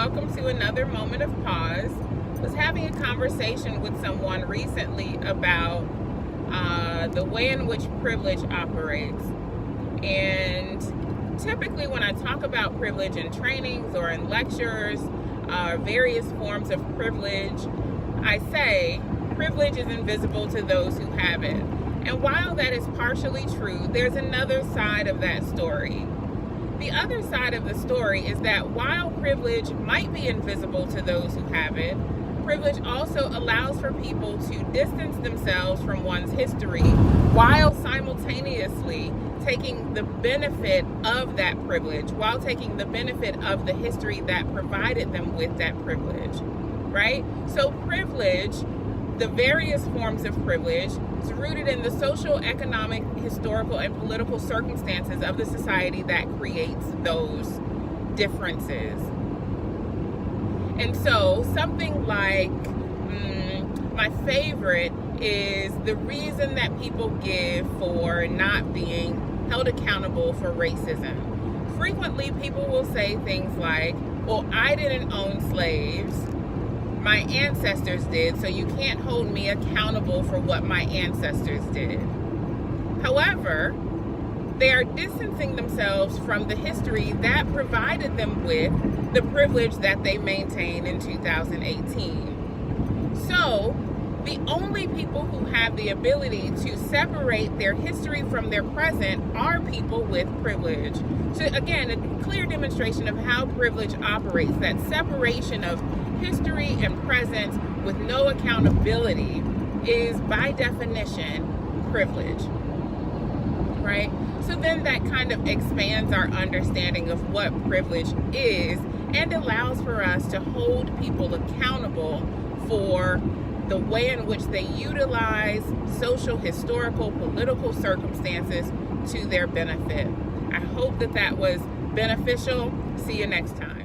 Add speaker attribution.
Speaker 1: welcome to another moment of pause. I was having a conversation with someone recently about the way in which privilege operates. And typically when I talk about privilege in trainings or in lectures, various forms of privilege, I say privilege is invisible to those who have it. And while that is partially true, there's another side of that story. The other side of the story is that while privilege might be invisible to those who have it, privilege also allows for people to distance themselves from one's history while simultaneously taking the benefit of that privilege, while taking the benefit of the history that provided them with that privilege, right? So privilege, the various forms of privilege, is rooted in the social, economic, historical, and political circumstances of the society that creates those differences. And so something like, my favorite is the reason that people give for not being held accountable for racism. Frequently, people will say things like, well, I didn't own slaves. My ancestors did, so you can't hold me accountable for what my ancestors did. However, they are distancing themselves from the history that provided them with the privilege that they maintain in 2018. So, the only people who have the ability to separate their history from their present are people with privilege. So again, a clear demonstration of how privilege operates, that separation of history and present with no accountability is by definition privilege, right? So then that kind of expands our understanding of what privilege is and allows for us to hold people accountable for the way in which they utilize social, historical, political circumstances to their benefit. I hope that was beneficial. See you next time.